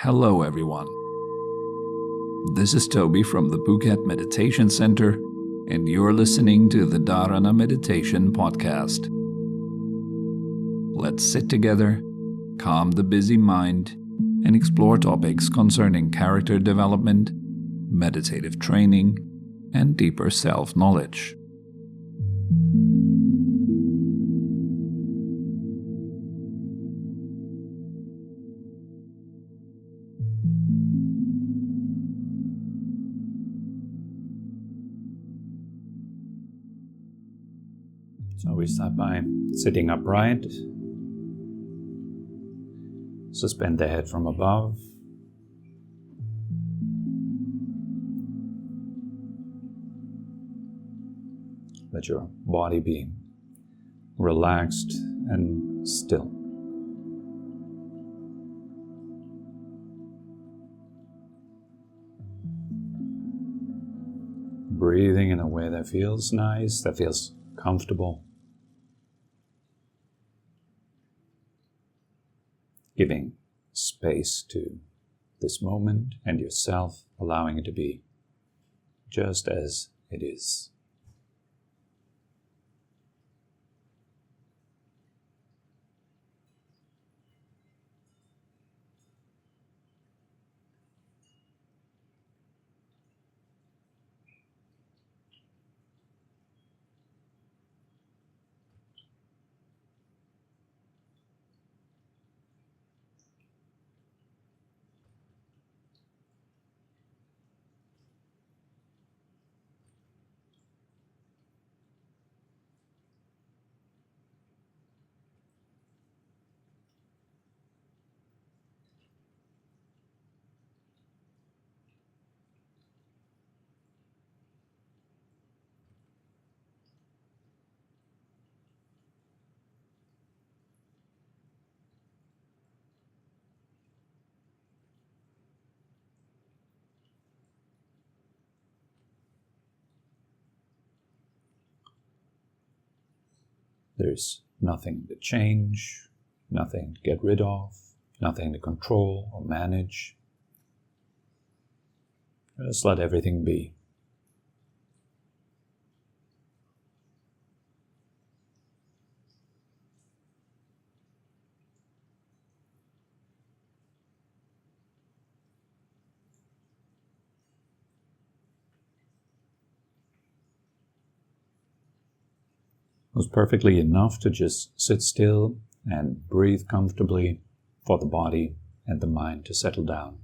Hello everyone. This is Tobi from the Phuket Meditation Center, and you're listening to the Dharana Meditation Podcast. Let's sit together, calm the busy mind, and explore topics concerning character development, meditative training, and deeper self-knowledge. So we start by sitting upright. Suspend the head from above. Let your body be relaxed and still. Breathing in a way that feels nice, that feels comfortable. Giving space to this moment and yourself, allowing it to be just as it is. There's nothing to change, nothing to get rid of, nothing to control or manage. Just let everything be. It was perfectly enough to just sit still and breathe comfortably for the body and the mind to settle down.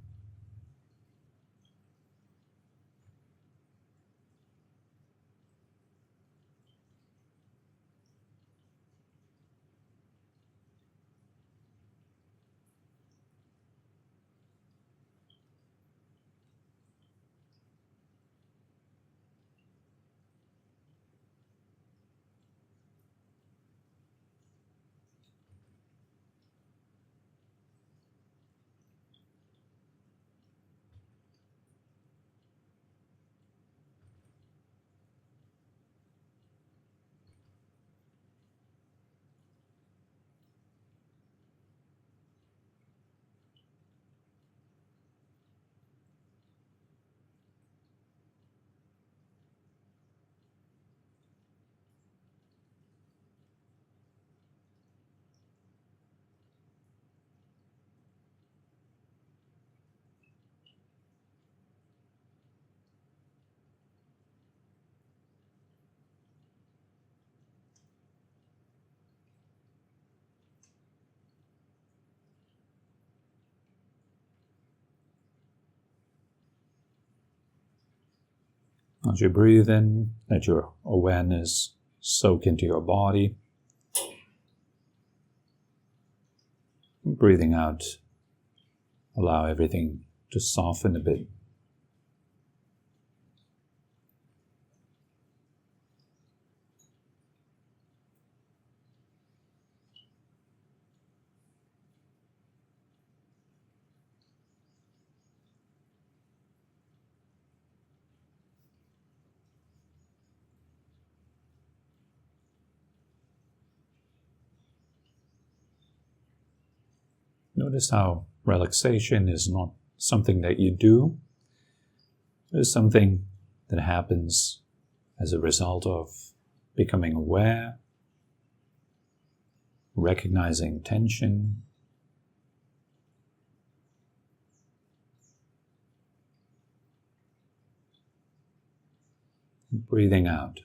As you breathe in, let your awareness soak into your body. Breathing out, allow everything to soften a bit. Notice how relaxation is not something that you do. It's something that happens as a result of becoming aware, recognizing tension, breathing out.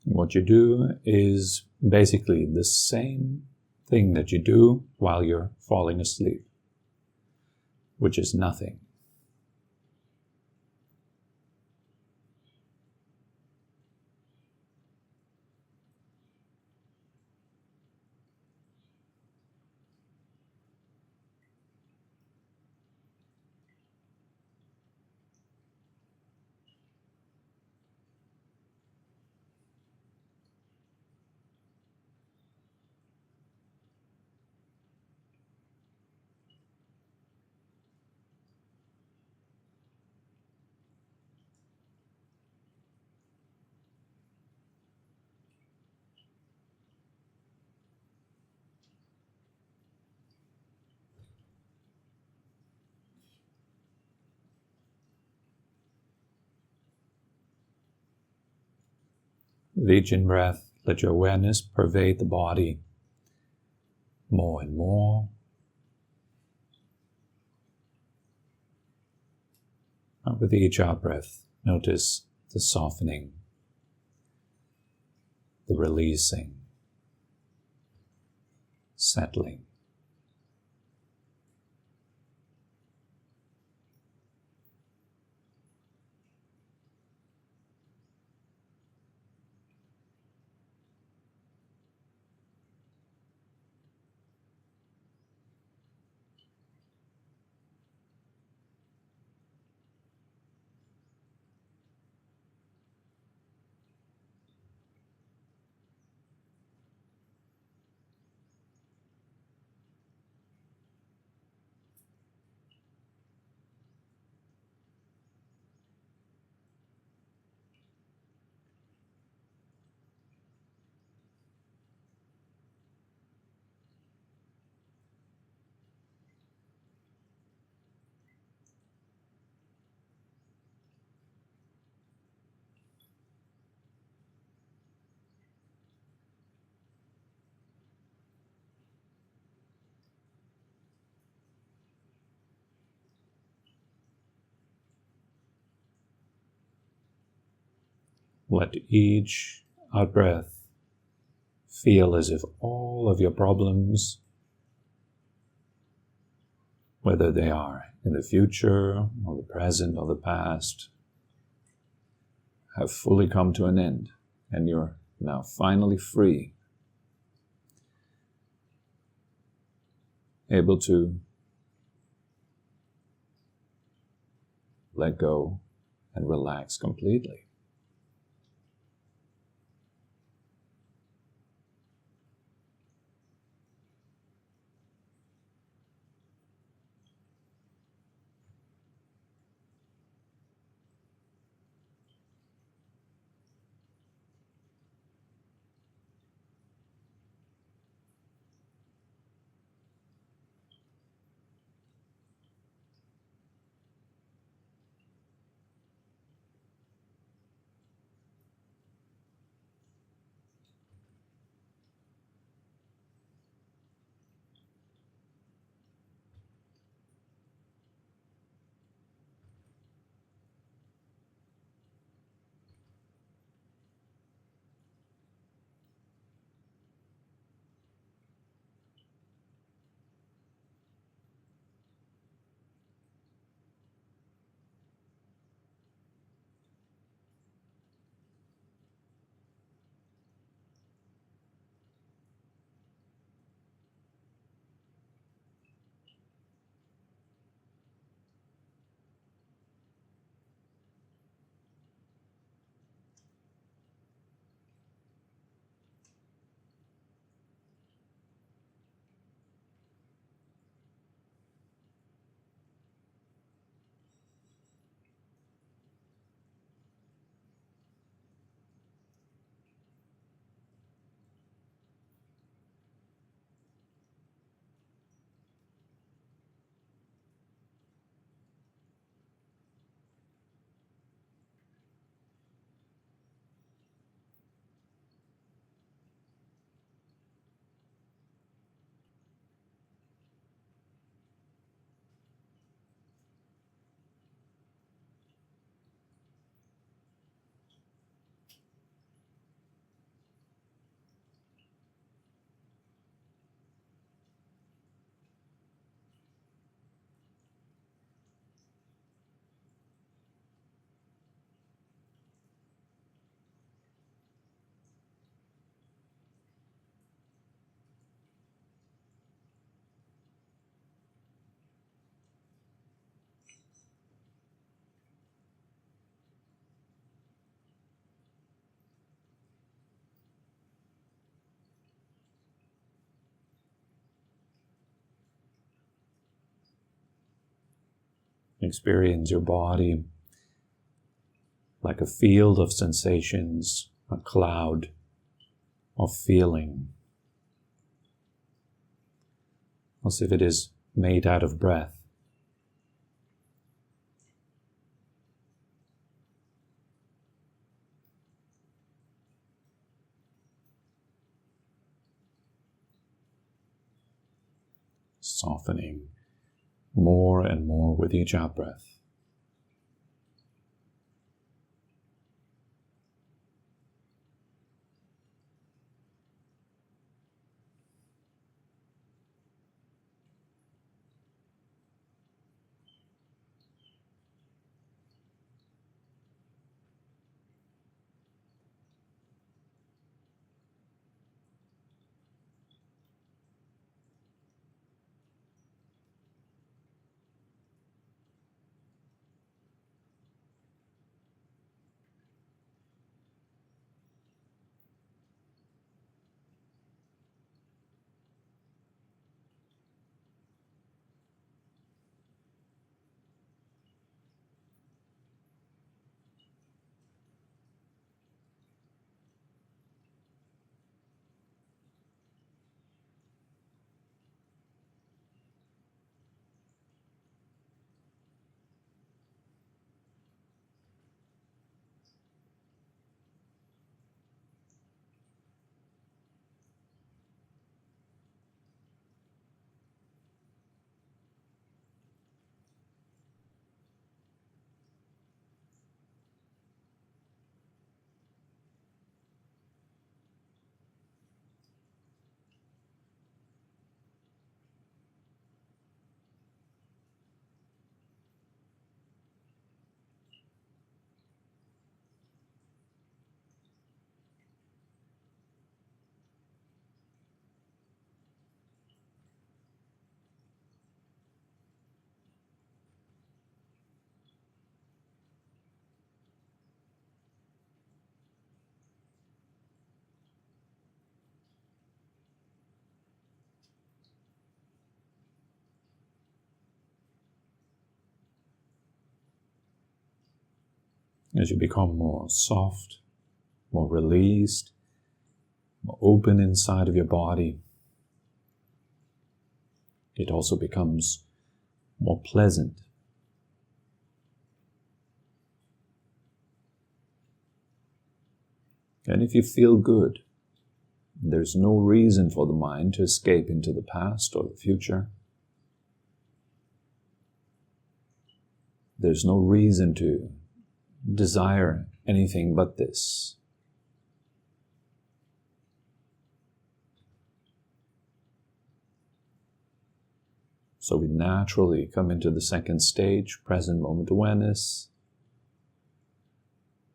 What you do is basically the same thing that you do while you're falling asleep, which is nothing. With each in-breath, let your awareness pervade the body more and more. And with each out-breath, notice the softening, the releasing, settling. Let each out-breath feel as if all of your problems, whether they are in the future or the present or the past, have fully come to an end, and you're now finally free, able to let go and relax completely. Experience your body like a field of sensations, a cloud of feeling, as if it is made out of breath. Softening more and more with each out-breath. As you become more soft, more released, more open inside of your body, it also becomes more pleasant. And if you feel good, there's no reason for the mind to escape into the past or the future. There's no reason to desire anything but this. So we naturally come into the second stage, present moment awareness,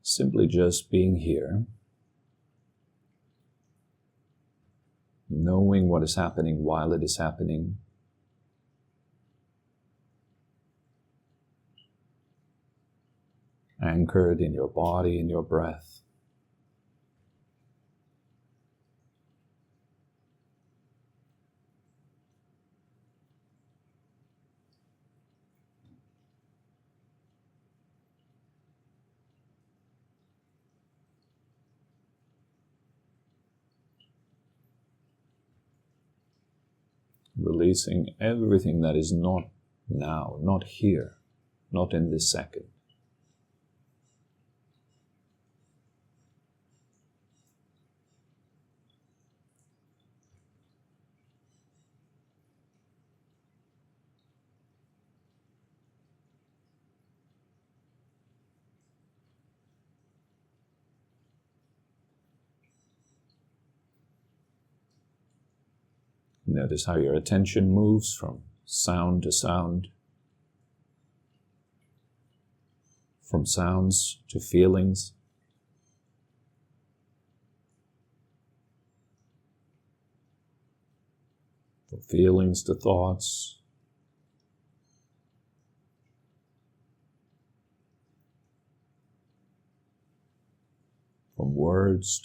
simply just being here, knowing what is happening while it is happening, anchored in your body, in your breath. Releasing everything that is not now, not here, not in this second. Notice how your attention moves from sound to sound, from sounds to feelings, from feelings to thoughts, from words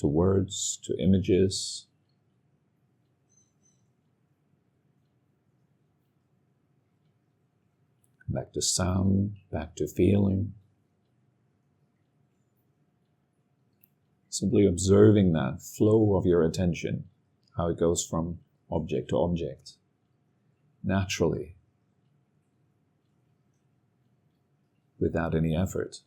to images. back to sound, back to feeling. Simply observing that flow of your attention, how it goes from object to object, naturally, without any effort.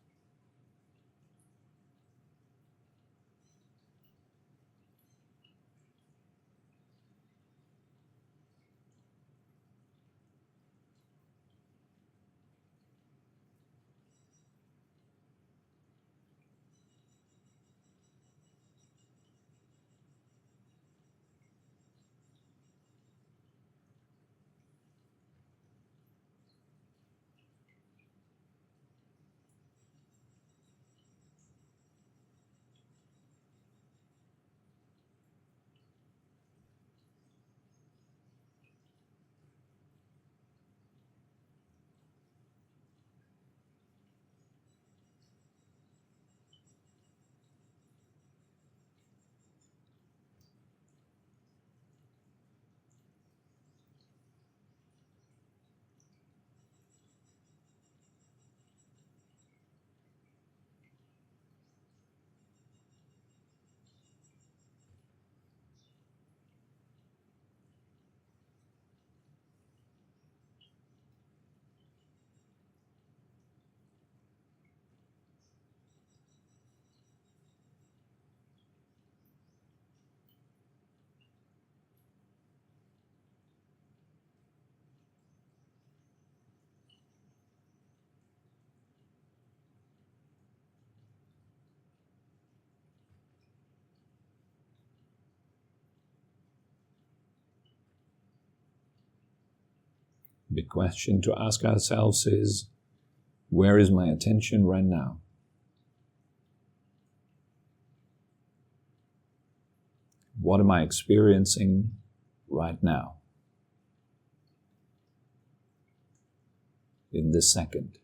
The question to ask ourselves is, where is my attention right now? What am I experiencing right now? In this second.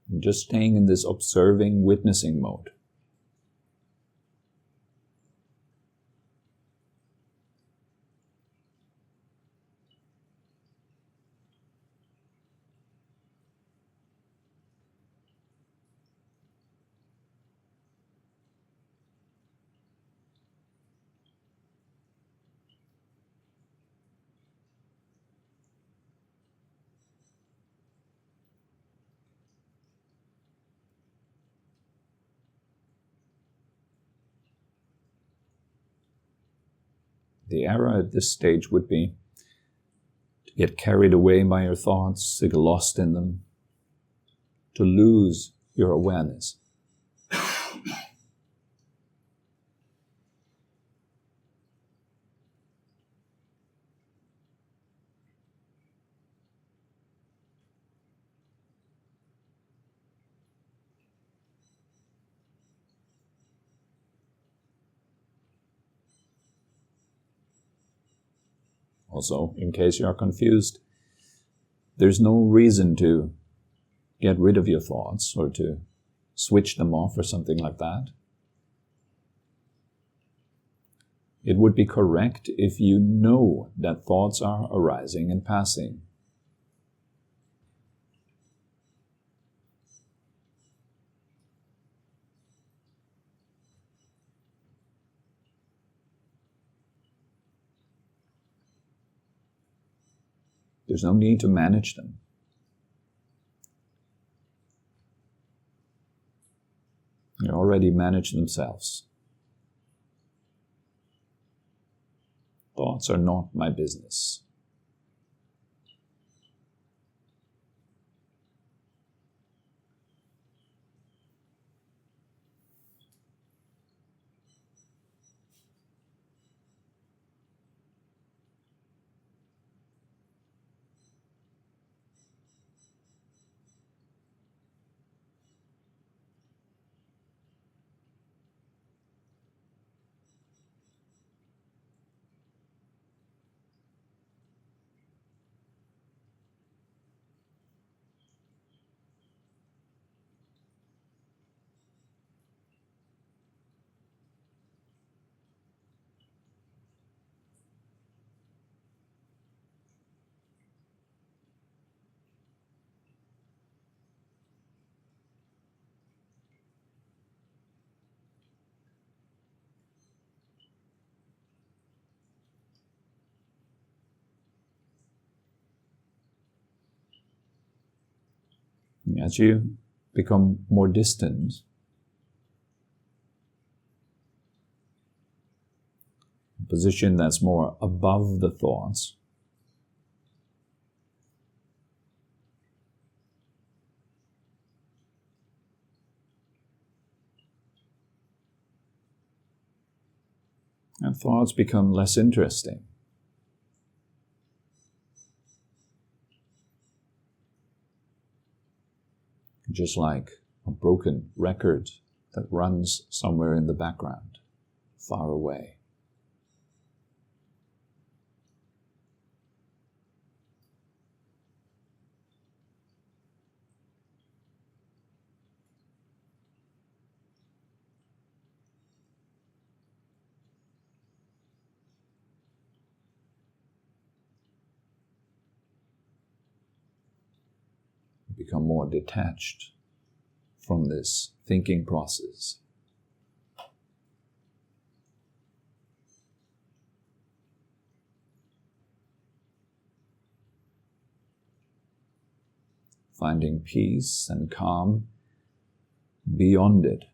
And just staying in this observing, witnessing mode. The error at this stage would be to get carried away by your thoughts, to get lost in them, to lose your awareness. Also, in case you are confused, there's no reason to get rid of your thoughts or to switch them off or something like that. It would be correct if you know that thoughts are arising and passing. There's no need to manage them. They already manage themselves. Thoughts are not my business. As you become more distant, a position that's more above the thoughts, and thoughts become less interesting. Just like a broken record that runs somewhere in the background, far away. Become more detached from this thinking process. Finding peace and calm beyond it.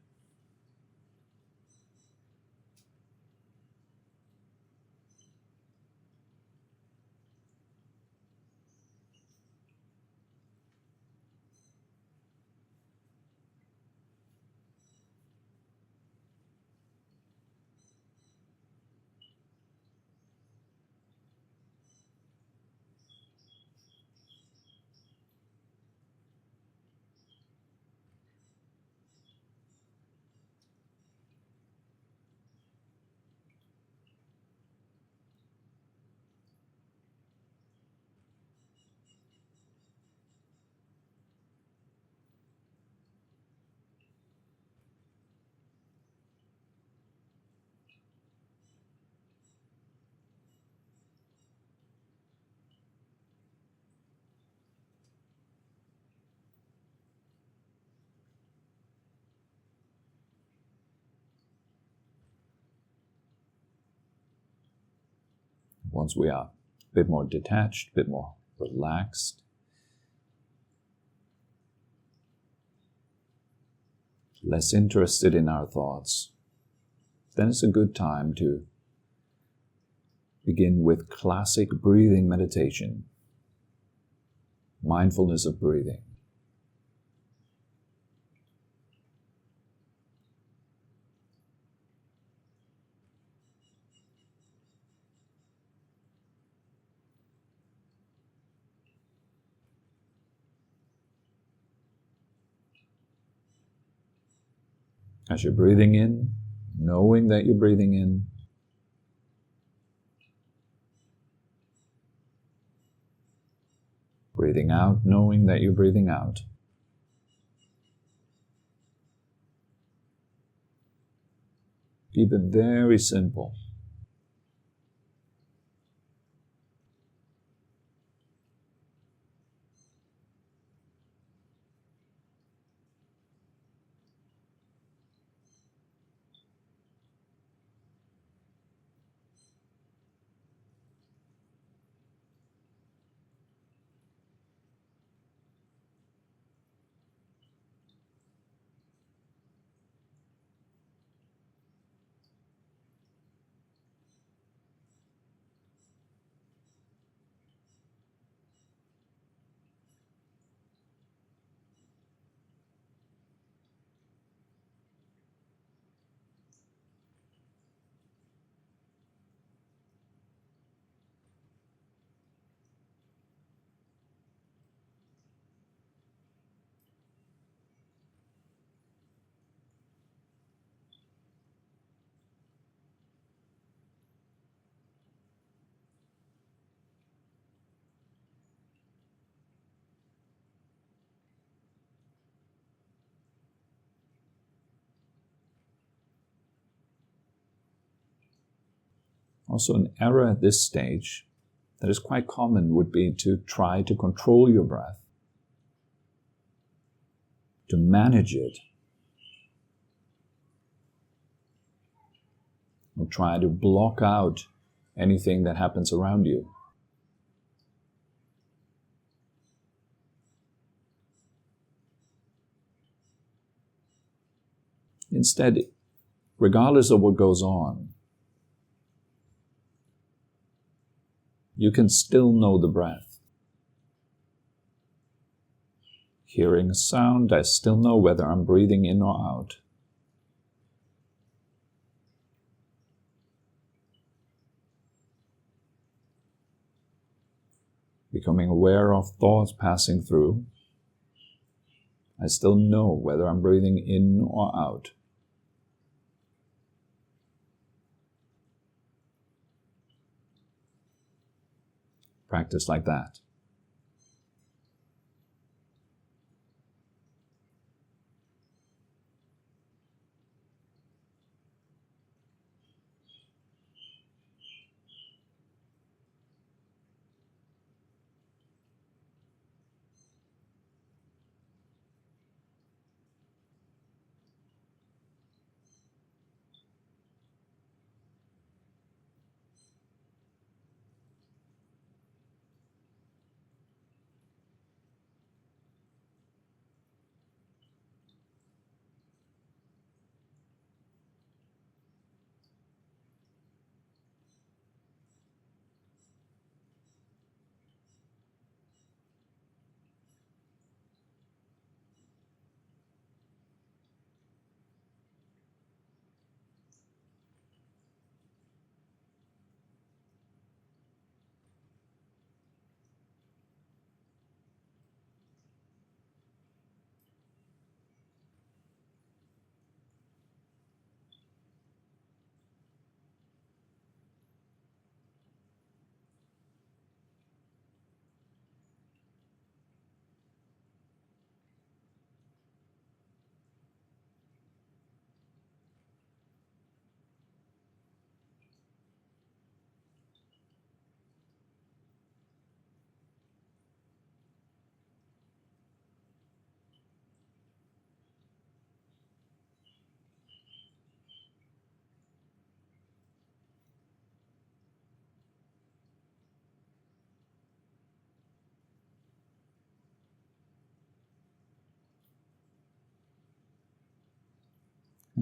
Once we are a bit more detached, a bit more relaxed, less interested in our thoughts, then it's a good time to begin with classic breathing meditation, mindfulness of breathing. As you're breathing in, knowing that you're breathing in, breathing out, knowing that you're breathing out. Keep it very simple. Also, an error at this stage that is quite common would be to try to control your breath, to manage it, or try to block out anything that happens around you. Instead, regardless of what goes on, you can still know the breath. Hearing a sound, I still know whether I'm breathing in or out. Becoming aware of thoughts passing through, I still know whether I'm breathing in or out. Practice like that.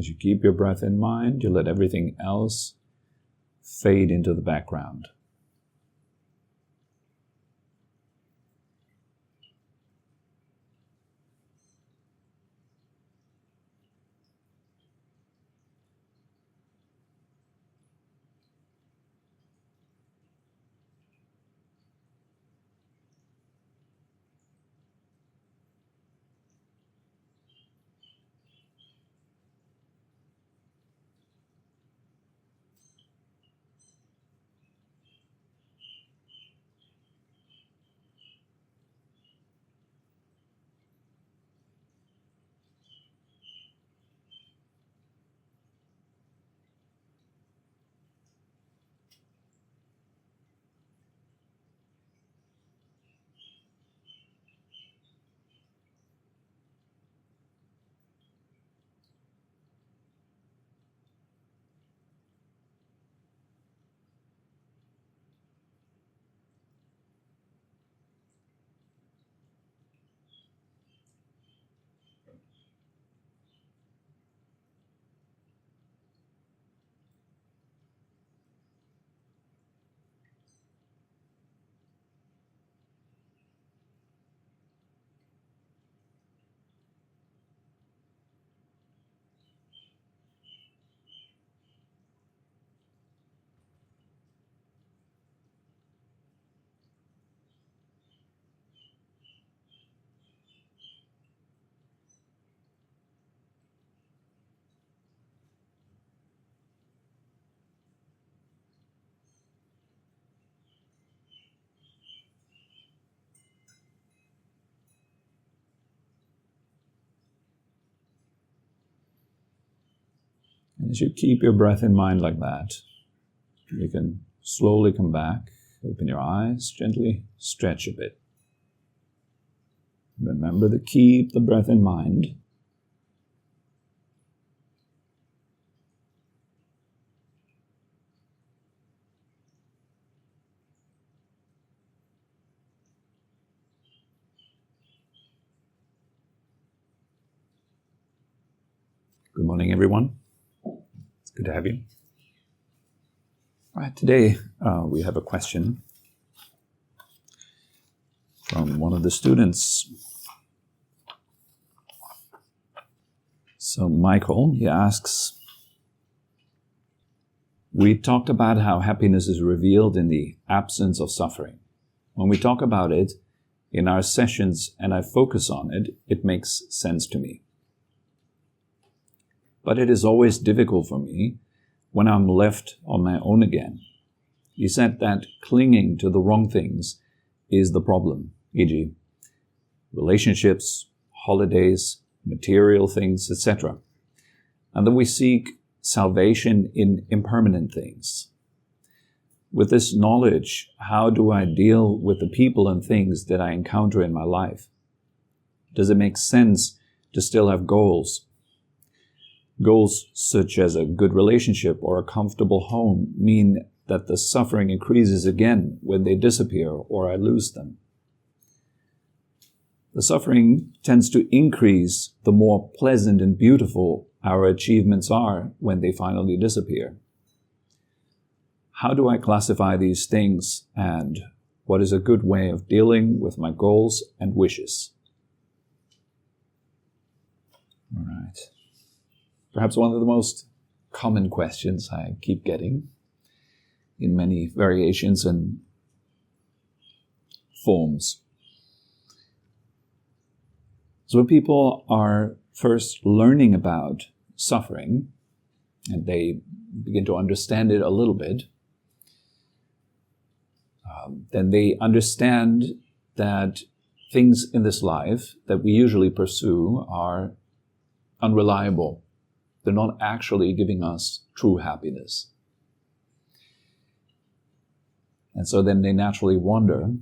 As you keep your breath in mind, you let everything else fade into the background. And as you keep your breath in mind like that, you can slowly come back, open your eyes, gently stretch a bit. Remember to keep the breath in mind. Good morning, everyone. It's good to have you. All right, today we have a question from one of the students. So Michael, he asks, we talked about how happiness is revealed in the absence of suffering. When we talk about it in our sessions and I focus on it, it makes sense to me. But it is always difficult for me when I'm left on my own again. He said that clinging to the wrong things is the problem, e.g., relationships, holidays, material things, etc. And that we seek salvation in impermanent things. With this knowledge, how do I deal with the people and things that I encounter in my life? Does it make sense to still have goals? Goals such as a good relationship or a comfortable home mean that the suffering increases again when they disappear or I lose them. The suffering tends to increase the more pleasant and beautiful our achievements are when they finally disappear. How do I classify these things, and what is a good way of dealing with my goals and wishes? All right. Perhaps one of the most common questions I keep getting in many variations and forms. So when people are first learning about suffering, and they begin to understand it a little bit, then they understand that things in this life that we usually pursue are unreliable. They're not actually giving us true happiness. And so then they naturally wonder,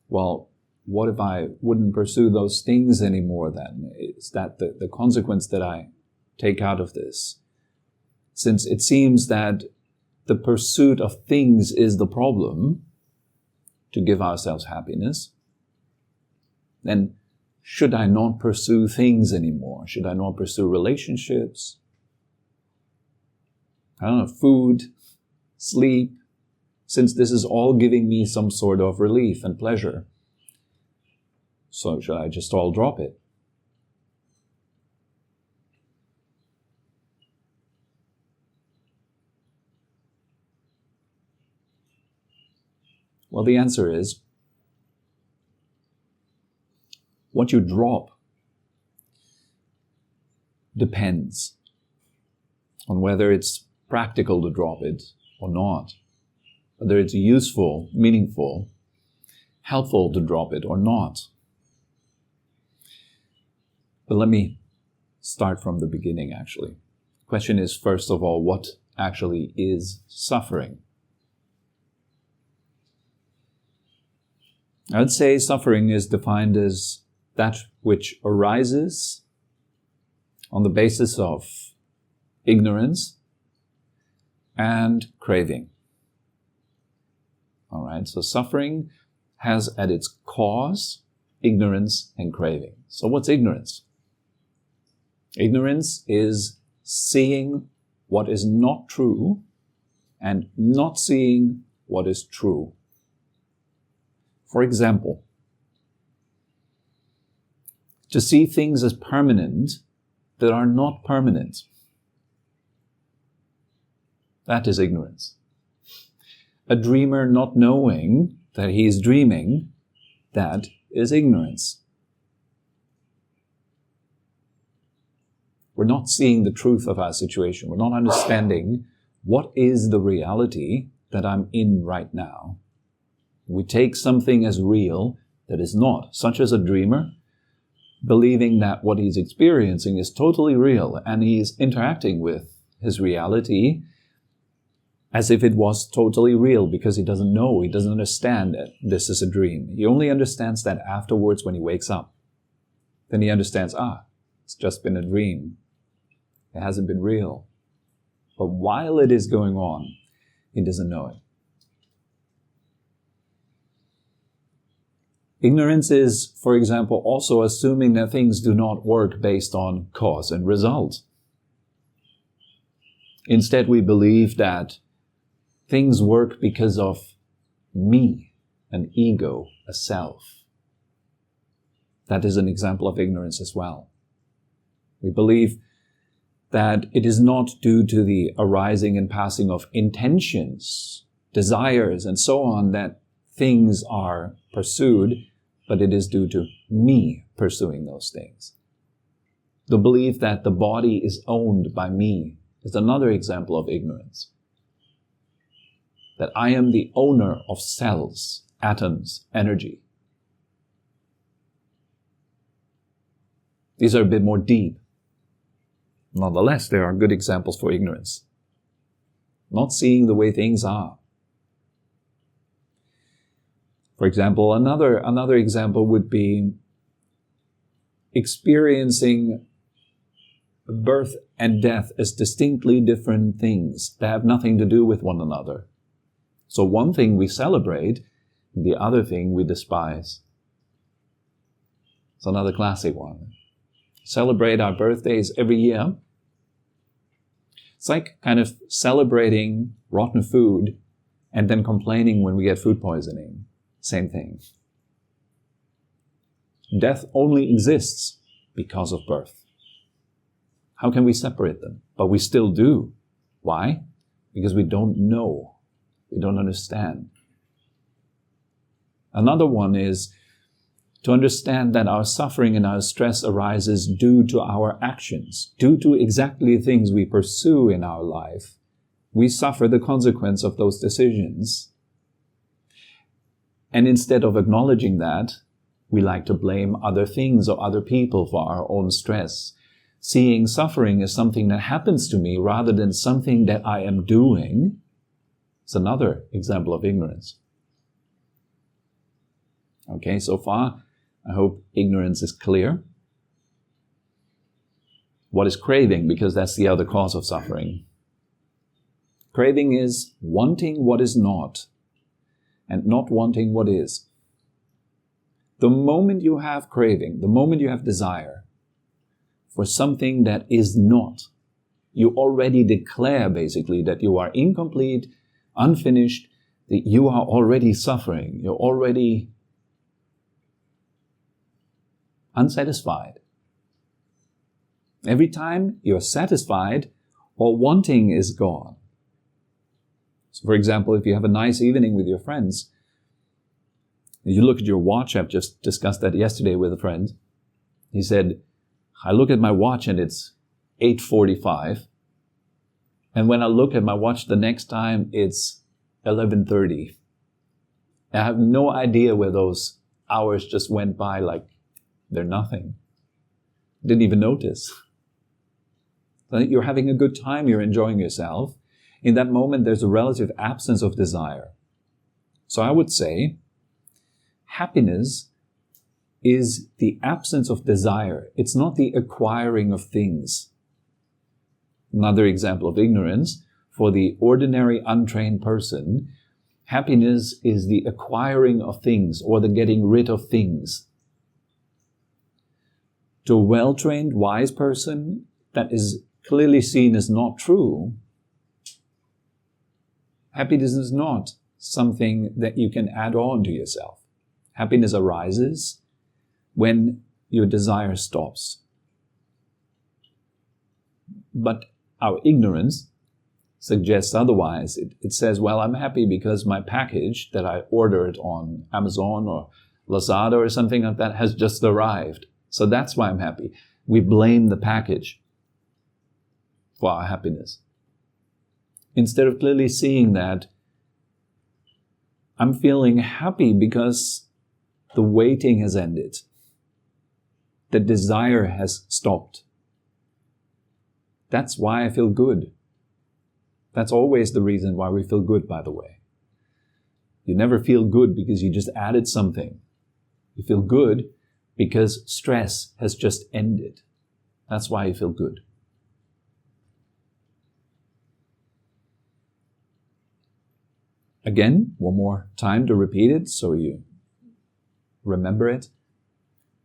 well, what if I wouldn't pursue those things anymore then? Is that the consequence that I take out of this? Since it seems that the pursuit of things is the problem to give ourselves happiness, then should I not pursue things anymore? Should I not pursue relationships? I don't know, food, sleep, since this is all giving me some sort of relief and pleasure. So should I just all drop it? Well, the answer is, what you drop depends on whether it's practical to drop it or not, whether it's useful, meaningful, helpful to drop it or not. But let me start from the beginning, actually. The question is, first of all, what actually is suffering? I would say suffering is defined as that which arises on the basis of ignorance and craving. All right, so suffering has at its cause ignorance and craving. So what's ignorance? Ignorance is seeing what is not true and not seeing what is true. For example, to see things as permanent that are not permanent. That is ignorance. A dreamer not knowing that he is dreaming, that is ignorance. We're not seeing the truth of our situation. We're not understanding what is the reality that I'm in right now. We take something as real that is not, such as a dreamer, believing that what he's experiencing is totally real and he's interacting with his reality as if it was totally real because he doesn't know, he doesn't understand that this is a dream. He only understands that afterwards when he wakes up. Then he understands, it's just been a dream. It hasn't been real. But while it is going on, he doesn't know it. Ignorance is, for example, also assuming that things do not work based on cause and result. Instead, we believe that things work because of me, an ego, a self. That is an example of ignorance as well. We believe that it is not due to the arising and passing of intentions, desires, and so on that things are pursued, but it is due to me pursuing those things. The belief that the body is owned by me is another example of ignorance. That I am the owner of cells, atoms, energy. These are a bit more deep. Nonetheless, there are good examples for ignorance. Not seeing the way things are. For example, another example would be experiencing birth and death as distinctly different things that have nothing to do with one another. So one thing we celebrate, the other thing we despise. It's another classic one. Celebrate our birthdays every year. It's like kind of celebrating rotten food and then complaining when we get food poisoning. Same thing. Death only exists because of birth. How can we separate them? But we still do. Why? Because we don't know. We don't understand. Another one is to understand that our suffering and our stress arises due to our actions, due to exactly the things we pursue in our life. We suffer the consequence of those decisions. And instead of acknowledging that, we like to blame other things or other people for our own stress. Seeing suffering as something that happens to me rather than something that I am doing is another example of ignorance. Okay, so far, I hope ignorance is clear. What is craving? Because that's the other cause of suffering. Craving is wanting what is not and not wanting what is. The moment you have craving, the moment you have desire for something that is not, you already declare basically that you are incomplete, unfinished, that you are already suffering, you're already unsatisfied. Every time you're satisfied, all wanting is gone. So for example, if you have a nice evening with your friends, you look at your watch. I've just discussed that yesterday with a friend. He said, I look at my watch and it's 8:45. And when I look at my watch the next time, it's 11:30. I have no idea where those hours just went by like they're nothing. Didn't even notice. You're having a good time, you're enjoying yourself. In that moment, there's a relative absence of desire. So I would say, happiness is the absence of desire. It's not the acquiring of things. Another example of ignorance, for the ordinary untrained person, happiness is the acquiring of things or the getting rid of things. To a well-trained, wise person, that is clearly seen as not true. Happiness is not something that you can add on to yourself. Happiness arises when your desire stops. But our ignorance suggests otherwise. It says, well, I'm happy because my package that I ordered on Amazon or Lazada or something like that has just arrived. So that's why I'm happy. We blame the package for our happiness. Instead of clearly seeing that I'm feeling happy because the waiting has ended. The desire has stopped. That's why I feel good. That's always the reason why we feel good, by the way. You never feel good because you just added something. You feel good because stress has just ended. That's why you feel good. Again, one more time to repeat it so you remember it.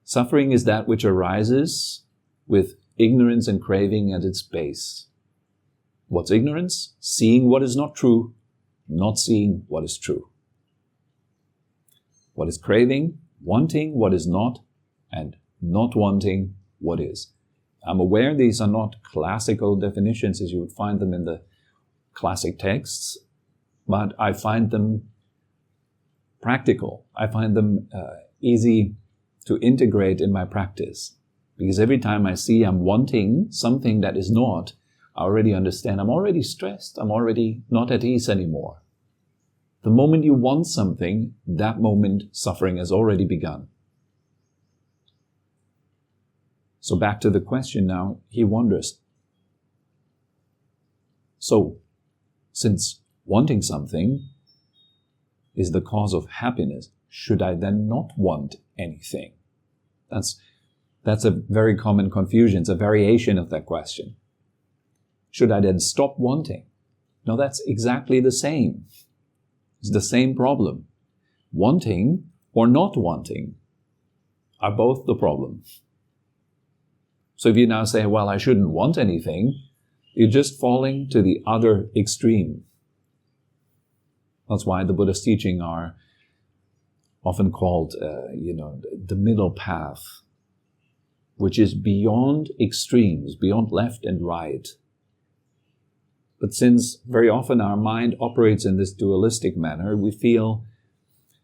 Suffering is that which arises with ignorance and craving at its base. What's ignorance? Seeing what is not true, not seeing what is true. What is craving? Wanting what is not, and not wanting what is. I'm aware these are not classical definitions as you would find them in the classic texts, but I find them practical. I find them easy to integrate in my practice. Because every time I see I'm wanting something that is not, I already understand I'm already stressed. I'm already not at ease anymore. The moment you want something, that moment suffering has already begun. So back to the question now, he wonders. So, since wanting something is the cause of happiness, should I then not want anything? That's a very common confusion. It's a variation of that question. Should I then stop wanting? No, that's exactly the same. It's the same problem. Wanting or not wanting are both the problem. So if you now say, well, I shouldn't want anything, you're just falling to the other extreme. That's why the Buddha's teaching are often called, the middle path, which is beyond extremes, beyond left and right. But since very often our mind operates in this dualistic manner, we feel,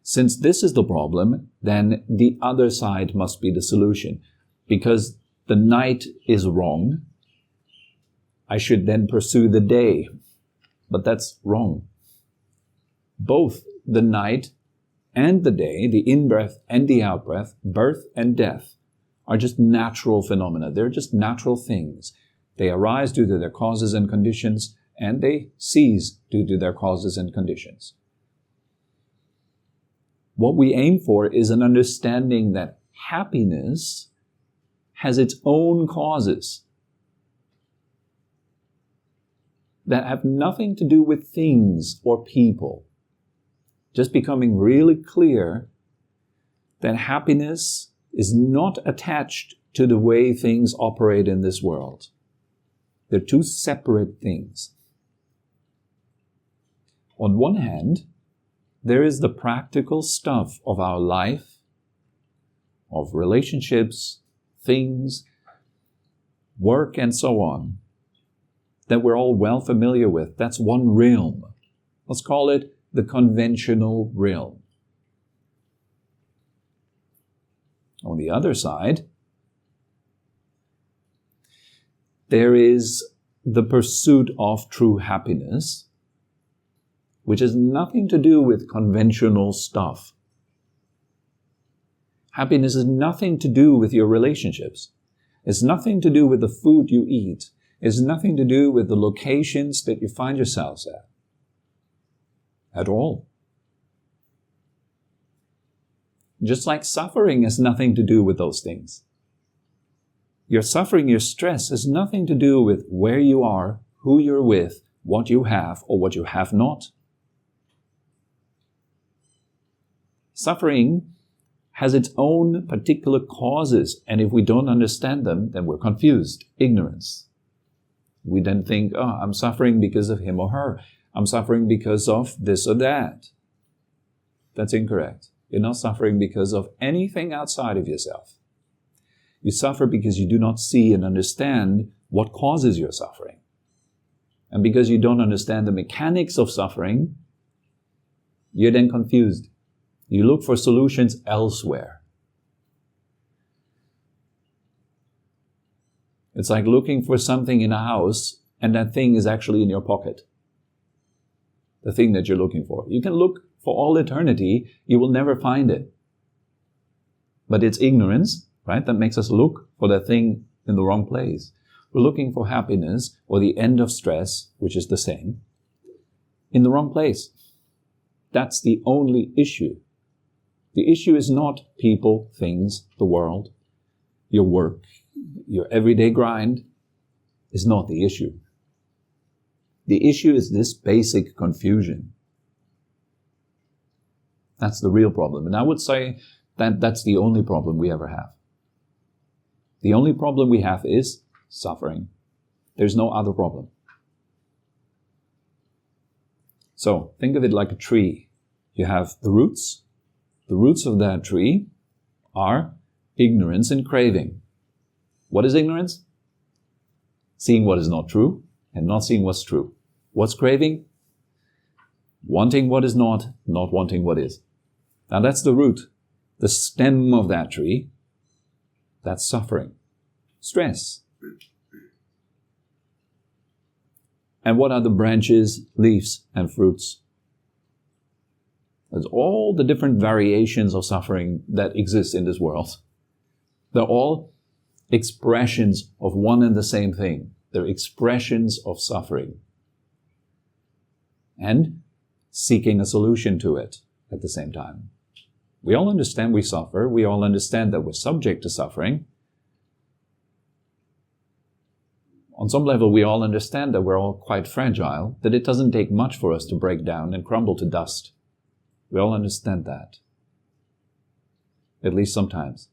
since this is the problem, then the other side must be the solution. Because the night is wrong, I should then pursue the day. But that's wrong. Both the night and the day, the in-breath and the out-breath, birth and death, are just natural phenomena. They're just natural things. They arise due to their causes and conditions, and they cease due to their causes and conditions. What we aim for is an understanding that happiness has its own causes that have nothing to do with things or people. Just becoming really clear that happiness is not attached to the way things operate in this world. They're two separate things. On one hand, there is the practical stuff of our life, of relationships, things, work, and so on, that we're all well familiar with. That's one realm. Let's call it the conventional realm. On the other side, there is the pursuit of true happiness, which has nothing to do with conventional stuff. Happiness has nothing to do with your relationships. It's nothing to do with the food you eat. It's nothing to do with the locations that you find yourselves at all. Just like suffering has nothing to do with those things. Your suffering, your stress has nothing to do with where you are, who you're with, what you have or what you have not. Suffering has its own particular causes, and if we don't understand them, then we're confused, ignorance. We then think, I'm suffering because of him or her. I'm suffering because of this or that. That's incorrect. You're not suffering because of anything outside of yourself. You suffer because you do not see and understand what causes your suffering. And because you don't understand the mechanics of suffering, you're then confused. You look for solutions elsewhere. It's like looking for something in a house and that thing is actually in your pocket. The thing that you're looking for. You can look for all eternity, you will never find it. But it's ignorance, right, that makes us look for that thing in the wrong place. We're looking for happiness or the end of stress, which is the same, in the wrong place. That's the only issue. The issue is not people, things, the world, your work, your everyday grind is not the issue. The issue is this basic confusion. That's the real problem. And I would say that that's the only problem we ever have. The only problem we have is suffering. There's no other problem. So think of it like a tree. You have the roots. The roots of that tree are ignorance and craving. What is ignorance? Seeing what is not true and not seeing what's true. What's craving? Wanting what is not wanting what is. Now that's the root, the stem of that tree. That's suffering, stress. And what are the branches, leaves, and fruits? There's all the different variations of suffering that exist in this world. They're all expressions of one and the same thing. They're expressions of suffering. And seeking a solution to it at the same time. We all understand we suffer. We all understand that we're subject to suffering. On some level, we all understand that we're all quite fragile, that it doesn't take much for us to break down and crumble to dust. We all understand that. At least sometimes.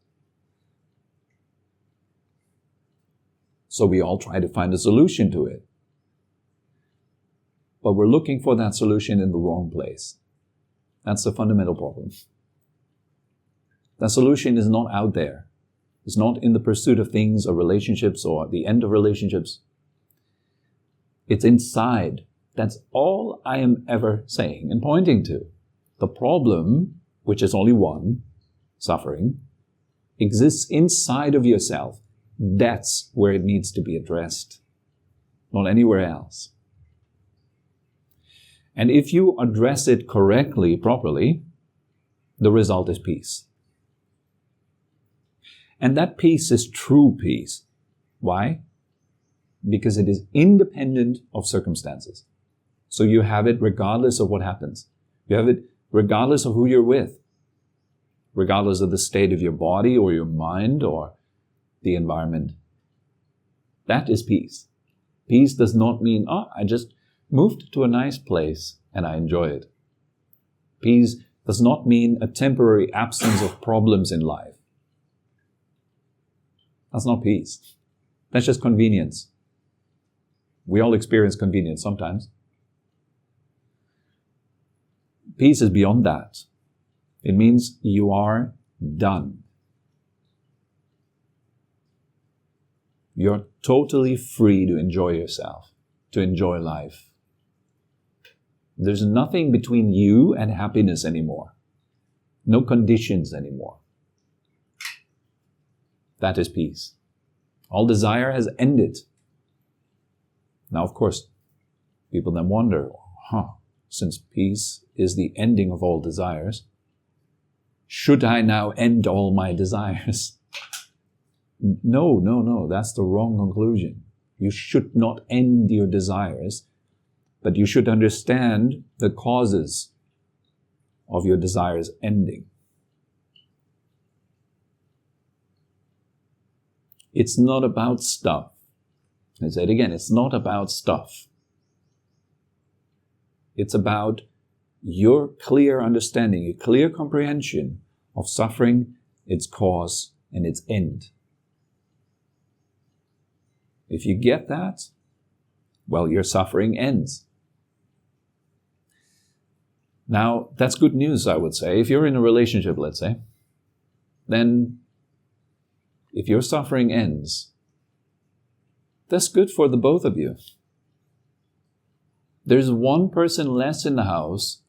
So we all try to find a solution to it. But we're looking for that solution in the wrong place. That's the fundamental problem. That solution is not out there. It's not in the pursuit of things or relationships or the end of relationships. It's inside. That's all I am ever saying and pointing to. The problem, which is only one, suffering, exists inside of yourself. That's where it needs to be addressed, not anywhere else. And if you address it correctly, properly, the result is peace. And that peace is true peace. Why? Because it is independent of circumstances. So you have it regardless of what happens. You have it regardless of who you're with. Regardless of the state of your body or your mind or the environment. That is peace. Peace does not mean, I just moved to a nice place and I enjoy it. Peace does not mean a temporary absence of problems in life. That's not peace. That's just convenience. We all experience convenience sometimes. Peace is beyond that. It means you are done. You're totally free to enjoy yourself, to enjoy life. There's nothing between you and happiness anymore. No conditions anymore. That is peace. All desire has ended. Now, of course, people then wonder, since peace is the ending of all desires, should I now end all my desires? No, that's the wrong conclusion. You should not end your desires, but you should understand the causes of your desires ending. It's not about stuff. I say it again, it's not about stuff. It's about your clear understanding, your clear comprehension of suffering, its cause, and its end. If you get that, well, your suffering ends. Now, that's good news, I would say. If you're in a relationship, let's say, then if your suffering ends, that's good for the both of you. There's one person less in the house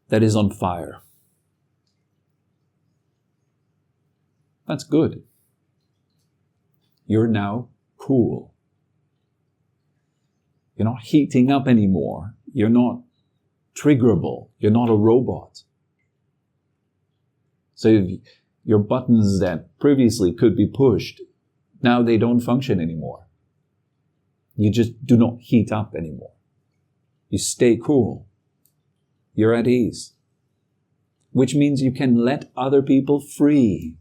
that is on fire. That's good. You're now cool. You're not heating up anymore. You're not triggerable. You're not a robot. So if your buttons that previously could be pushed, now they don't function anymore. You just do not heat up anymore. You stay cool. You're at ease. Which means you can let other people free.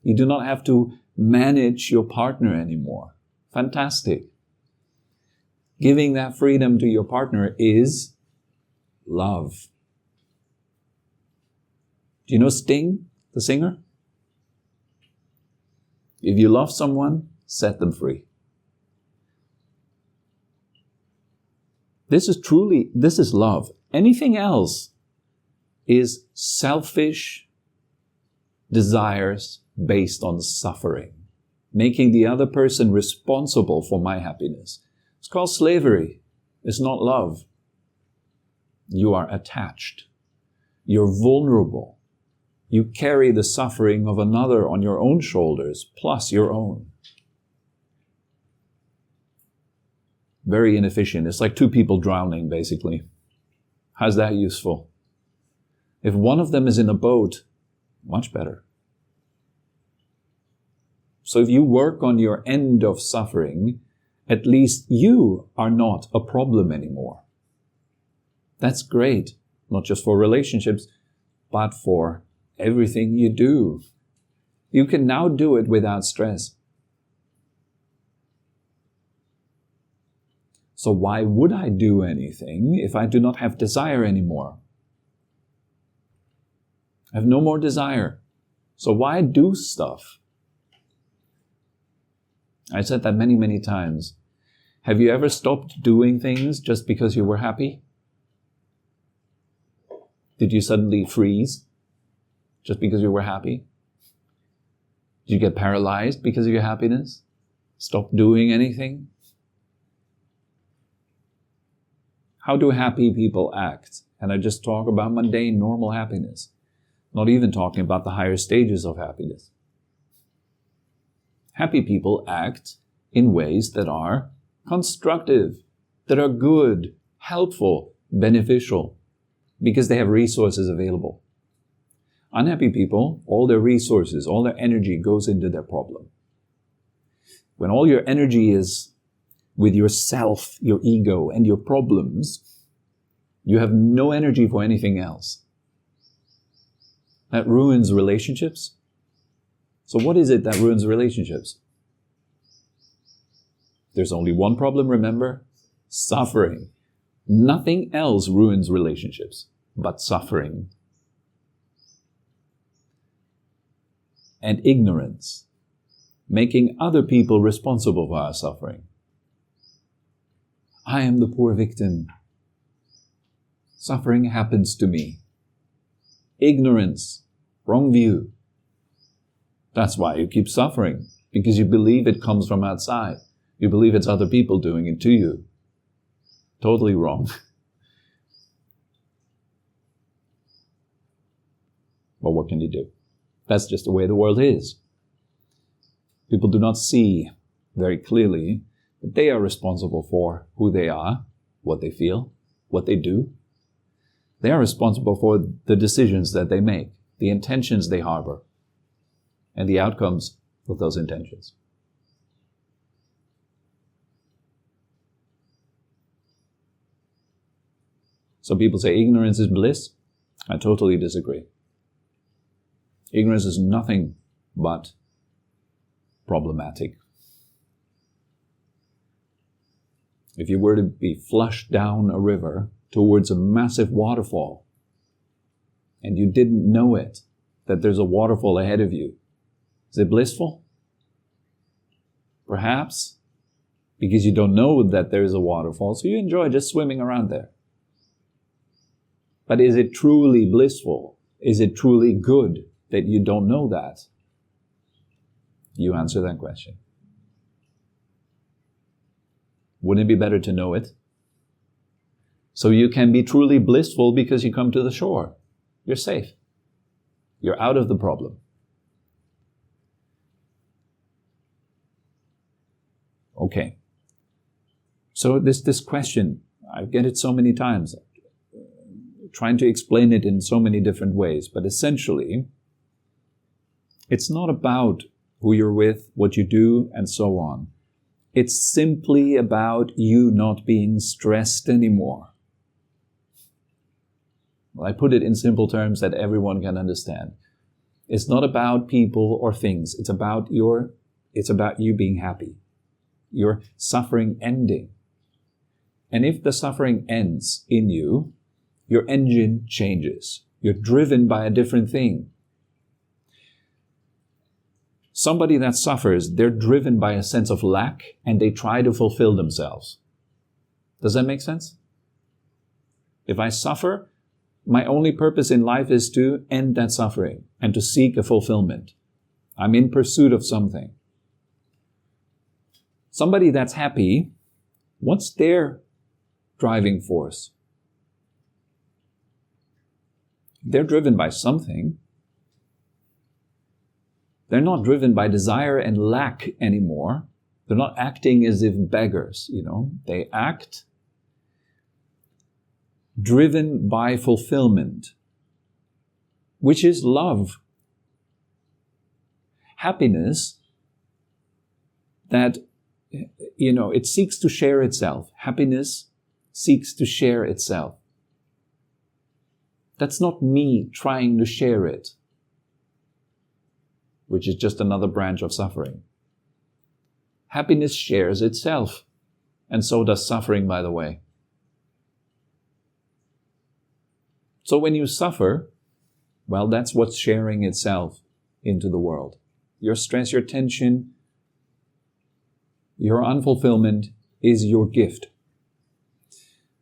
You do not have to manage your partner anymore. Fantastic. Giving that freedom to your partner is love. Do you know Sting, the singer? If you love someone, set them free. This is love. Anything else is selfish desires based on suffering, making the other person responsible for my happiness. It's called slavery. It's not love. You are attached. You're vulnerable. You carry the suffering of another on your own shoulders, plus your own. Very inefficient. It's like two people drowning, basically. How's that useful? If one of them is in a boat, much better. So if you work on your end of suffering, at least you are not a problem anymore. That's great, not just for relationships, but for everything you do. You can now do it without stress. So why would I do anything if I do not have desire anymore? I have no more desire. So why do stuff? I said that many, many times. Have you ever stopped doing things just because you were happy? Did you suddenly freeze just because you were happy? Did you get paralyzed because of your happiness? Stop doing anything? How do happy people act? And I just talk about mundane, normal happiness. Not even talking about the higher stages of happiness. Happy people act in ways that are constructive, that are good, helpful, beneficial, because they have resources available. Unhappy people, all their resources, all their energy goes into their problem. When all your energy is with yourself, your ego, and your problems, you have no energy for anything else. That ruins relationships. So what is it that ruins relationships? There's only one problem, remember? Suffering. Nothing else ruins relationships but suffering. And ignorance. Making other people responsible for our suffering. I am the poor victim. Suffering happens to me. Ignorance. Wrong view. That's why you keep suffering. Because you believe it comes from outside. You believe it's other people doing it to you. Totally wrong. But what can you do? That's just the way the world is. People do not see very clearly that they are responsible for who they are, what they feel, what they do. They are responsible for the decisions that they make, the intentions they harbor, and the outcomes of those intentions. Some people say ignorance is bliss. I totally disagree. Ignorance is nothing but problematic. If you were to be flushed down a river towards a massive waterfall, and you didn't know it, that there's a waterfall ahead of you, is it blissful? Perhaps, because you don't know that there is a waterfall, so you enjoy just swimming around there. But is it truly blissful? Is it truly good that you don't know that? You answer that question. Wouldn't it be better to know it? So you can be truly blissful because you come to the shore. You're safe. You're out of the problem. Okay. So this question, I get it so many times, trying to explain it in so many different ways, but essentially, it's not about who you're with, what you do, and so on. It's simply about you not being stressed anymore. Well, I put it in simple terms that everyone can understand. It's not about people or things. It's about you being happy. Your suffering ending. And if the suffering ends in you, your engine changes. You're driven by a different thing. Somebody that suffers, they're driven by a sense of lack and they try to fulfill themselves. Does that make sense? If I suffer, my only purpose in life is to end that suffering and to seek a fulfillment. I'm in pursuit of something. Somebody that's happy, what's their driving force? They're driven by something. They're not driven by desire and lack anymore. They're not acting as if beggars, They act driven by fulfillment, which is love. Happiness that, it seeks to share itself. Happiness seeks to share itself. That's not me trying to share it, which is just another branch of suffering. Happiness shares itself, and so does suffering, by the way. So when you suffer, well, that's what's sharing itself into the world. Your stress, your tension, your unfulfillment is your gift.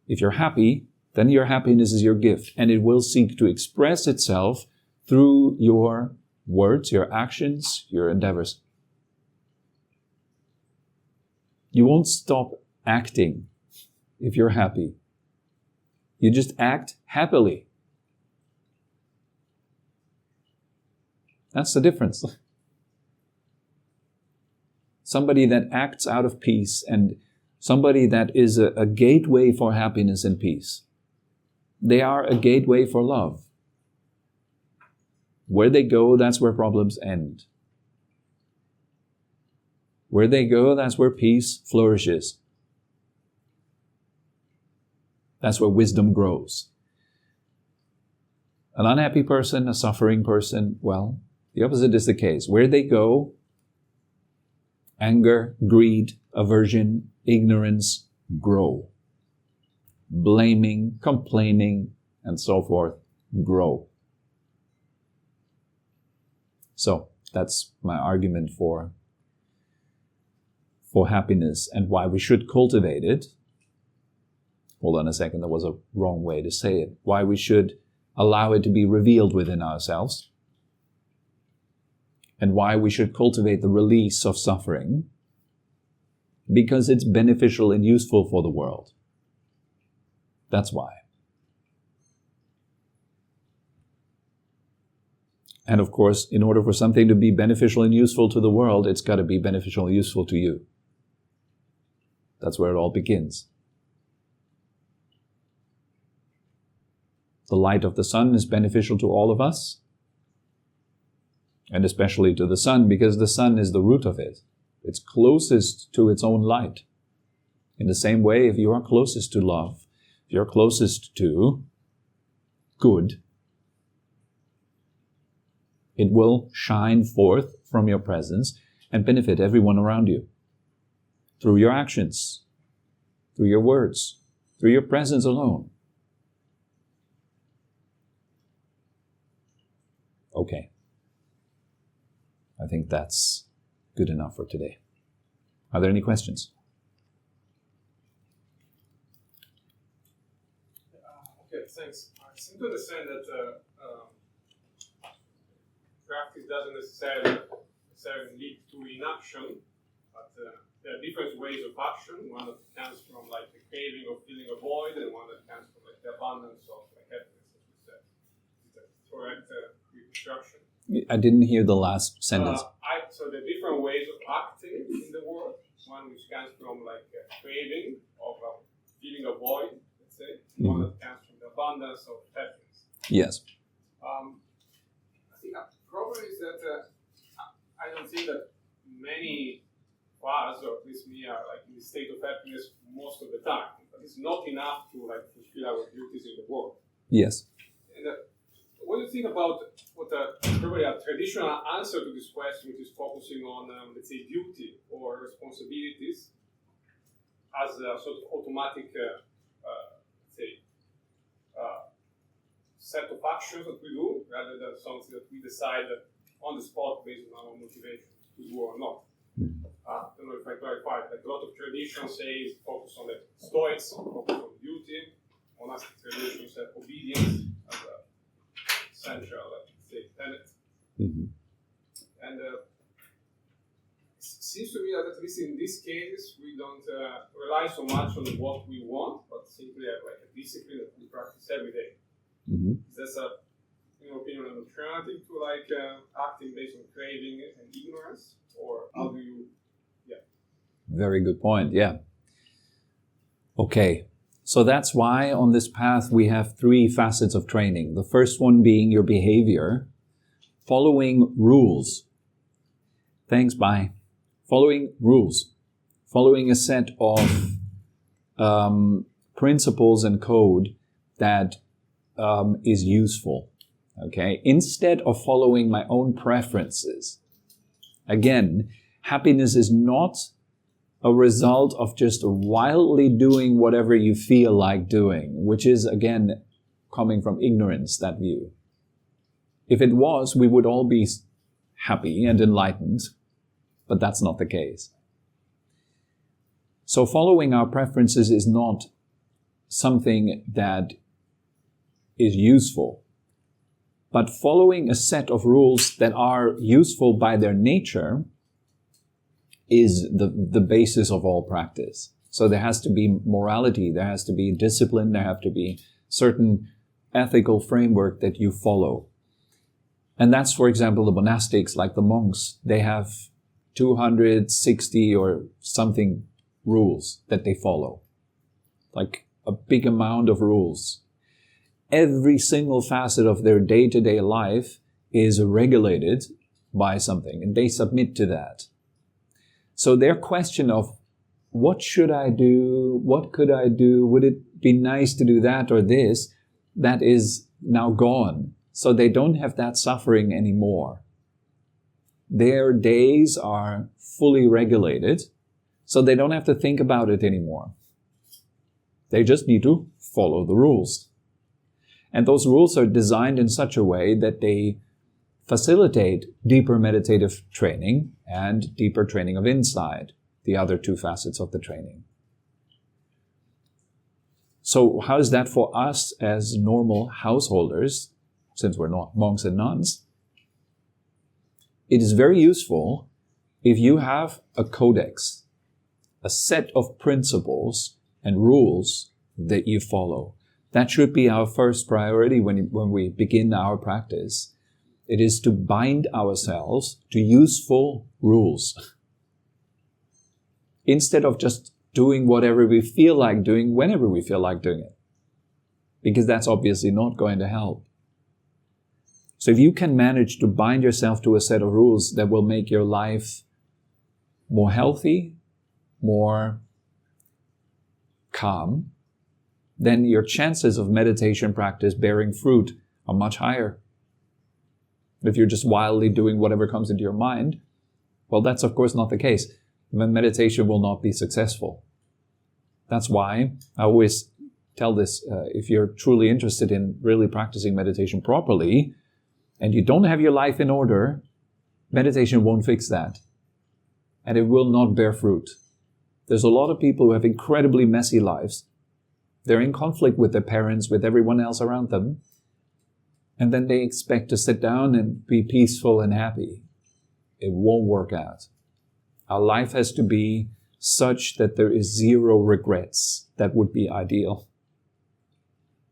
If you're happy, then your happiness is your gift, and it will seek to express itself through your words, your actions, your endeavors. You won't stop acting if you're happy. You just act happily. That's the difference. Somebody that acts out of peace and somebody that is a gateway for happiness and peace. They are a gateway for love. Where they go, that's where problems end. Where they go, that's where peace flourishes. That's where wisdom grows. An unhappy person, a suffering person, well, the opposite is the case. Where they go, anger, greed, aversion, ignorance grow. Blaming, complaining, and so forth grow. So that's my argument for happiness and why we should cultivate it. Hold on a second, there was a wrong way to say it. Why we should allow it to be revealed within ourselves. And why we should cultivate the release of suffering. Because it's beneficial and useful for the world. That's why. And of course, in order for something to be beneficial and useful to the world, it's got to be beneficial and useful to you. That's where it all begins. The light of the sun is beneficial to all of us, and especially to the sun, because the sun is the root of it. It's closest to its own light. In the same way, if you are closest to love, if you're closest to good, it will shine forth from your presence and benefit everyone around you. Through your actions, through your words, through your presence alone. Okay. I think that's good enough for today. Are there any questions? Okay, thanks. I seem to understand that practice doesn't necessarily lead to inaction, but there are different ways of action. One that comes from like the craving of feeling a void, and one that comes from like the abundance of like, happiness, as we said. Is that correct reconstruction? I didn't hear the last sentence. So the different ways of acting in the world. One which comes from like a craving of feeling a void, let's say. Mm-hmm. One that comes from the abundance of happiness. Yes. I think the problem is that I don't think that many of us, or at least me, are like in the state of happiness most of the time. But it's not enough to like fulfill our duties in the world. Yes. And what do you think about what probably a traditional answer to this question, which is focusing on, let's say, duty or responsibilities as a sort of automatic, let's say, set of actions that we do, rather than something that we decide on the spot based on our motivation to do or not. I don't know if I clarified. Like a lot of traditions say focus on the Stoics, focus on duty. monastic traditions have obedience as a central, let's say, tenet. Mm-hmm. And it seems to me that at least in these cases, we don't rely so much on what we want, but simply have like a discipline that we practice every day. Mm-hmm. Is that, in your opinion, an alternative to like acting based on craving and ignorance? Or how do you, Very good point, yeah. Okay, so that's why on this path we have 3 facets of training. The first one being your behavior, following rules. Thanks, bye. Following rules. Following a set of principles and code that is useful. Okay, instead of following my own preferences. Again, happiness is not a result of just wildly doing whatever you feel like doing, which is, again, coming from ignorance, that view. If it was, we would all be happy and enlightened, but that's not the case. So following our preferences is not something that is useful, but following a set of rules that are useful by their nature is the basis of all practice. So there has to be morality, there has to be discipline, there have to be certain ethical framework that you follow. And that's, for example, the monastics, like the monks, they have 260 or something rules that they follow. Like a big amount of rules. Every single facet of their day-to-day life is regulated by something, and they submit to that. So their question of, what should I do? What could I do? Would it be nice to do that or this? That is now gone. So they don't have that suffering anymore. Their days are fully regulated, so they don't have to think about it anymore. They just need to follow the rules. And those rules are designed in such a way that they facilitate deeper meditative training and deeper training of insight, the other 2 facets of the training. So how is that for us as normal householders, since we're not monks and nuns? It is very useful if you have a codex, a set of principles and rules that you follow. That should be our first priority when we begin our practice. It is to bind ourselves to useful rules. Instead of just doing whatever we feel like doing whenever we feel like doing it. Because that's obviously not going to help. So if you can manage to bind yourself to a set of rules that will make your life more healthy, more calm, then your chances of meditation practice bearing fruit are much higher. If you're just wildly doing whatever comes into your mind, well, that's of course not the case. Then meditation will not be successful. That's why I always tell this, if you're truly interested in really practicing meditation properly, and you don't have your life in order, meditation won't fix that. And it will not bear fruit. There's a lot of people who have incredibly messy lives. They're in conflict with their parents, with everyone else around them. And then they expect to sit down and be peaceful and happy. It won't work out. Our life has to be such that there is 0 regrets. That would be ideal.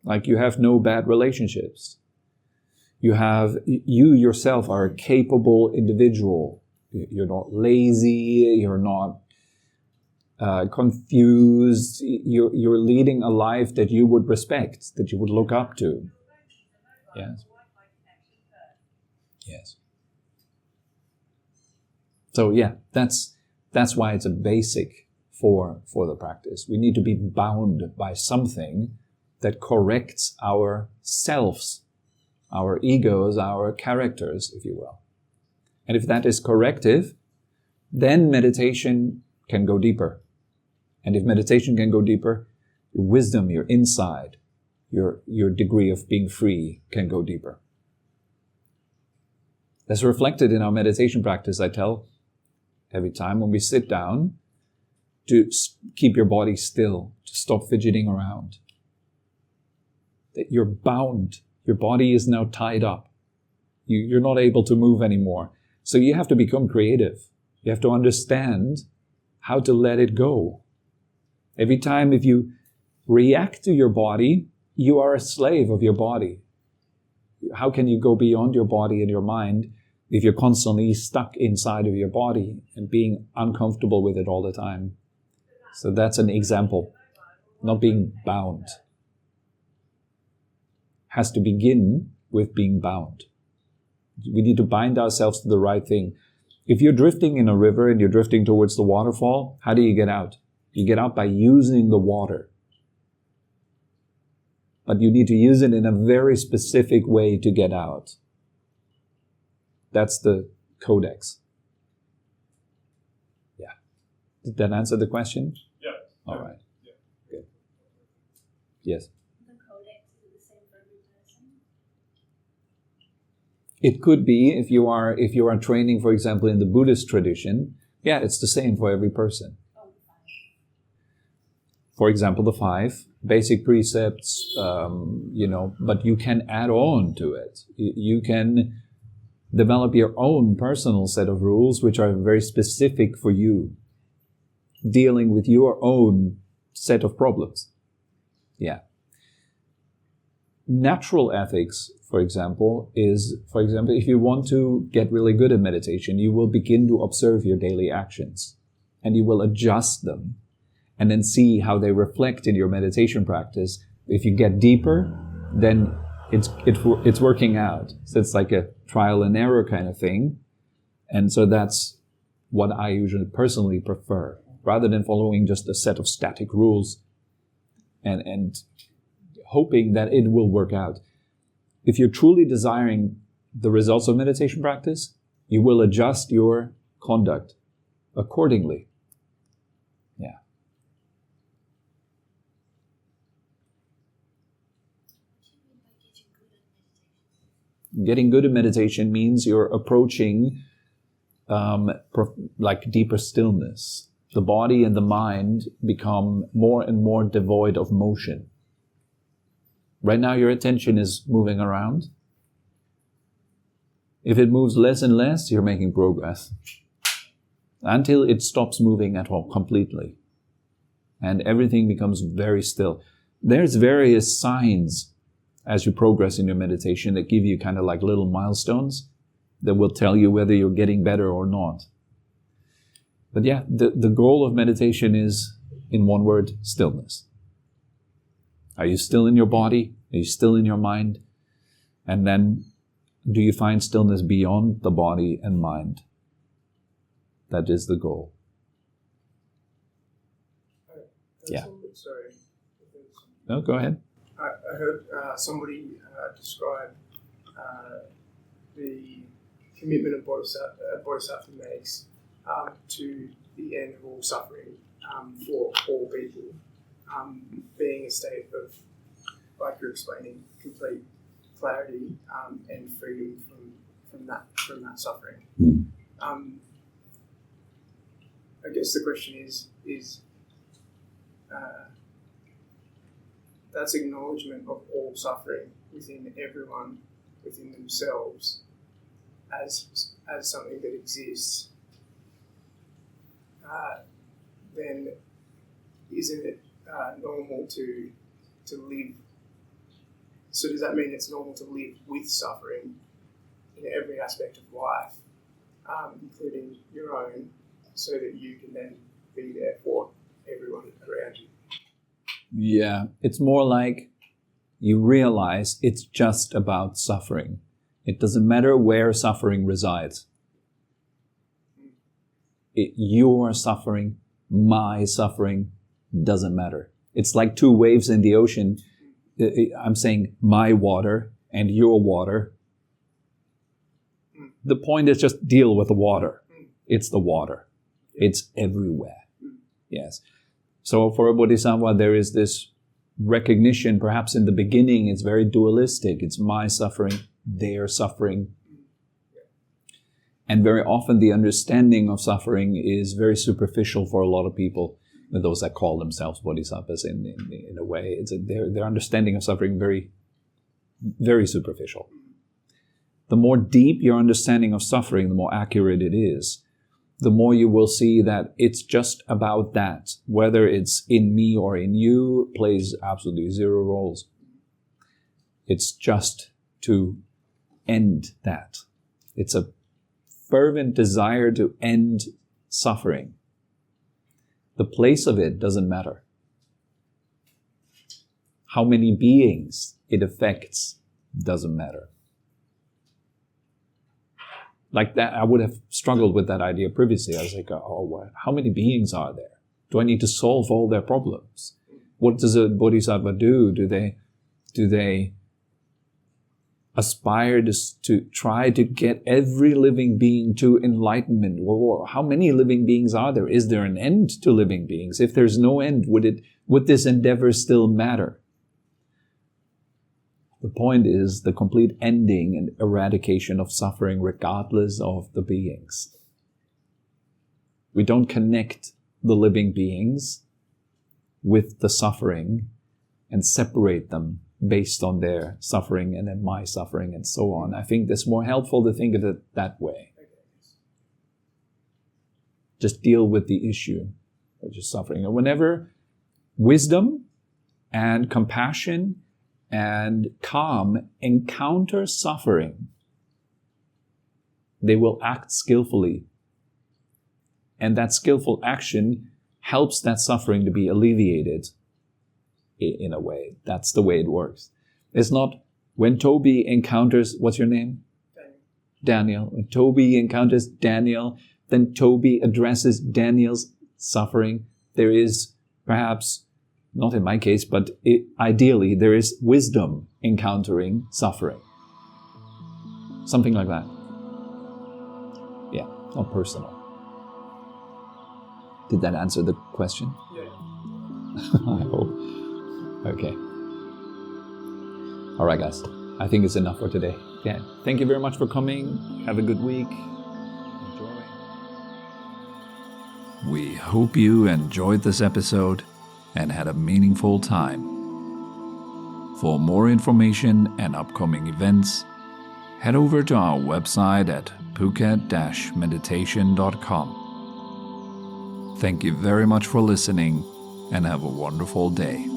Like you have no bad relationships. You yourself are a capable individual. You're not lazy, you're not confused. You're leading a life that you would respect, that you would look up to. Yes. Yes. So yeah, that's why it's a basic for the practice. We need to be bound by something that corrects our selves, our egos, our characters, if you will. And if that is corrective, then meditation can go deeper. And if meditation can go deeper, your wisdom, your insight, your degree of being free can go deeper. That's reflected in our meditation practice. I tell every time when we sit down to keep your body still, to stop fidgeting around. that you're bound. Your body is now tied up. You're not able to move anymore. So you have to become creative. You have to understand how to let it go. Every time if you react to your body, you are a slave of your body. How can you go beyond your body and your mind if you're constantly stuck inside of your body and being uncomfortable with it all the time? So that's an example. Not being bound. Has to begin with being bound. We need to bind ourselves to the right thing. If you're drifting in a river and you're drifting towards the waterfall, how do you get out? You get out by using the water. But you need to use it in a very specific way to get out. That's the codex. Yeah. Did that answer the question? Yeah. All right. Yeah. Good. Yes. The codex is the same for every person? It could be if you are training, for example, in the Buddhist tradition. Yeah, it's the same for every person. For example, the 5 basic precepts, but you can add on to it. You can develop your own personal set of rules, which are very specific for you, dealing with your own set of problems. Yeah. Natural ethics, for example, if you want to get really good at meditation, you will begin to observe your daily actions and you will adjust them and then see how they reflect in your meditation practice. If you get deeper, then it's working out. So it's like a trial and error kind of thing. And so that's what I usually personally prefer, rather than following just a set of static rules and hoping that it will work out. If you're truly desiring the results of meditation practice, you will adjust your conduct accordingly. Yeah. Getting good at meditation means you're approaching like deeper stillness. The body and the mind become more and more devoid of motion. Right now your attention is moving around. If it moves less and less, you're making progress. Until it stops moving at all, completely. And everything becomes very still. There's various signs as you progress in your meditation that give you kind of like little milestones that will tell you whether you're getting better or not. But yeah, the goal of meditation is, in one word, stillness. Are you still in your body? Are you still in your mind? And then, do you find stillness beyond the body and mind? That is the goal. Yeah. Sorry. No, go ahead. I heard somebody describe the commitment a bodhisattva makes to the end of all suffering for all people, being a state of, like you're explaining, complete clarity and freedom from that suffering. I guess the question is that's acknowledgement of all suffering within everyone, within themselves, as something that exists. Then isn't it normal to live? So does that mean it's normal to live with suffering in every aspect of life, including your own, so that you can then be there for everyone around you? Yeah, it's more like you realize it's just about suffering. It doesn't matter where suffering resides. Your suffering, my suffering, doesn't matter. It's like two waves in the ocean. I'm saying my water and your water. The point is just deal with the water. It's the water. It's everywhere. Yes. So for a bodhisattva, there is this recognition, perhaps in the beginning, it's very dualistic. It's my suffering, their suffering. And very often the understanding of suffering is very superficial for a lot of people, those that call themselves bodhisattvas in a way. It's their understanding of suffering very very superficial. The more deep your understanding of suffering, the more accurate it is. The more you will see that it's just about that. Whether it's in me or in you plays absolutely zero roles. It's just to end that. It's a fervent desire to end suffering. The place of it doesn't matter. How many beings it affects doesn't matter. Like that, I would have struggled with that idea previously. I was like, oh, how many beings are there? Do I need to solve all their problems? What does a bodhisattva do? Do they aspire to try to get every living being to enlightenment? Well, how many living beings are there? Is there an end to living beings? If there's no end, would this endeavor still matter? The point is the complete ending and eradication of suffering regardless of the beings. We don't connect the living beings with the suffering and separate them based on their suffering and then my suffering and so on. I think it's more helpful to think of it that way. Just deal with the issue, which is suffering. And whenever wisdom and compassion and calm encounter suffering, they will act skillfully. And that skillful action helps that suffering to be alleviated in a way. That's the way it works. It's not when Tobi encounters, what's your name? Daniel. When Tobi encounters Daniel, then Tobi addresses Daniel's suffering. There is perhaps, not in my case, but ideally, there is wisdom encountering suffering. Something like that. Yeah, not personal. Did that answer the question? Yeah. I hope. Okay. All right, guys. I think it's enough for today. Yeah. Thank you very much for coming. Have a good week. Enjoy. We hope you enjoyed this episode and had a meaningful time. For more information and upcoming events, head over to our website at phuket-meditation.com. Thank you very much for listening and have a wonderful day.